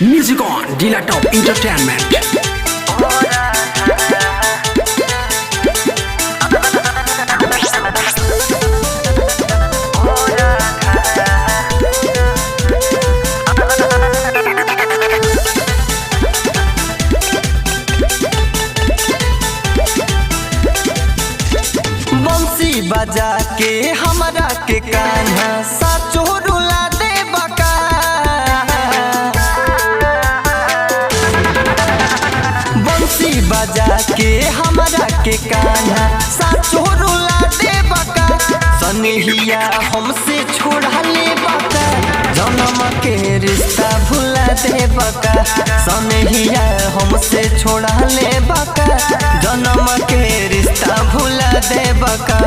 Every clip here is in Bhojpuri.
Music on Dila Top Entertainment. बंसी बजा के हमरा के कान्हा साचो रुला दे बका। बंसी बजा के हमरा के कान्हा साचो रुला दे बका। सनहिया हमसे छोड़ा ले बका, जन्म के रिश्ता भुला दे बका। सनहिया हमसे छोड़ा ले बका, जन्म के रिश्ता भुला दे बका।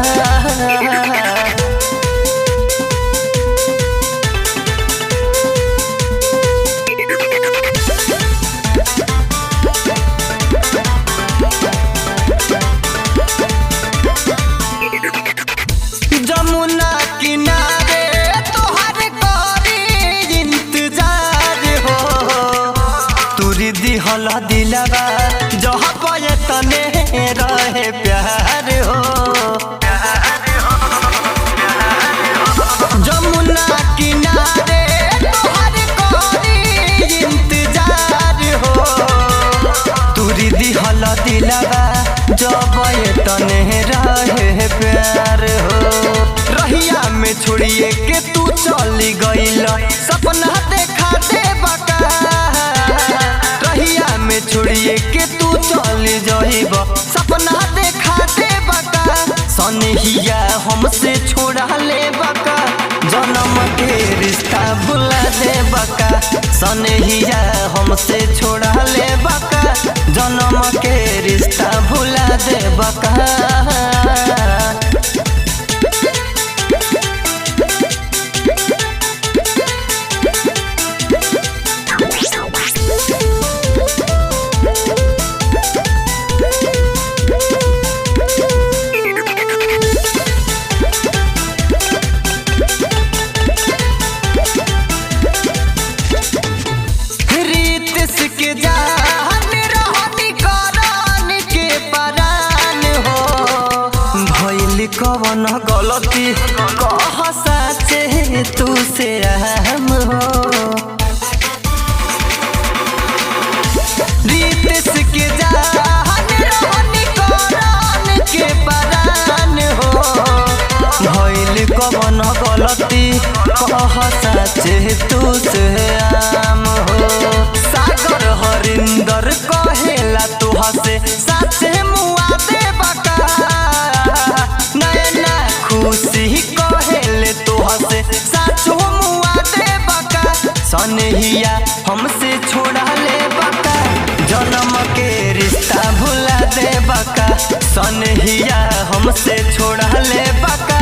जमुना किनारे तोहर करी इंतजार हो, तुरी दिहल दिलवा जहाँ पे तने रहे प्यार हो। जमुना किनारे तोहर करी इंतजार हो, तुरी दिहल दिलवा जब तने रहे प्यार हो। रहिया में छोड़िए के तू चली गईल, सपना देखा दे बका। रहिया में छोड़िए के तू चली जाइब, सपना देखा दे बका। सनहिया हमसे छोड़ा ले बका, जन्म के रिश्ता भुला दे बका। सनहिया हमसे छोड़ा ले बका, जन्म के रिश्ता भुला दे बका। के जान रहनी करान के परान हो, भइल कवन गलती कह साचे तू से हम हो। रितेश के जान रहनी करान के परान हो, भइल कवन गलती कह साचे तू से हम हो। सागर हरिंदर कहेला तुहा से साचे मुआ दे बका। नैना खुशी कहेले तुहा से साचो मुआ दे बका। सनहिया हमसे छोड़ा ले बका, जन्म के रिश्ता भुला दे बका। सनहिया हमसे छोड़ा ले बका,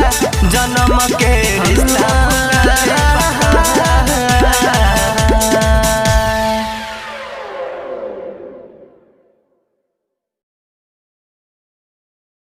जन्म के रिश्ता भुला दे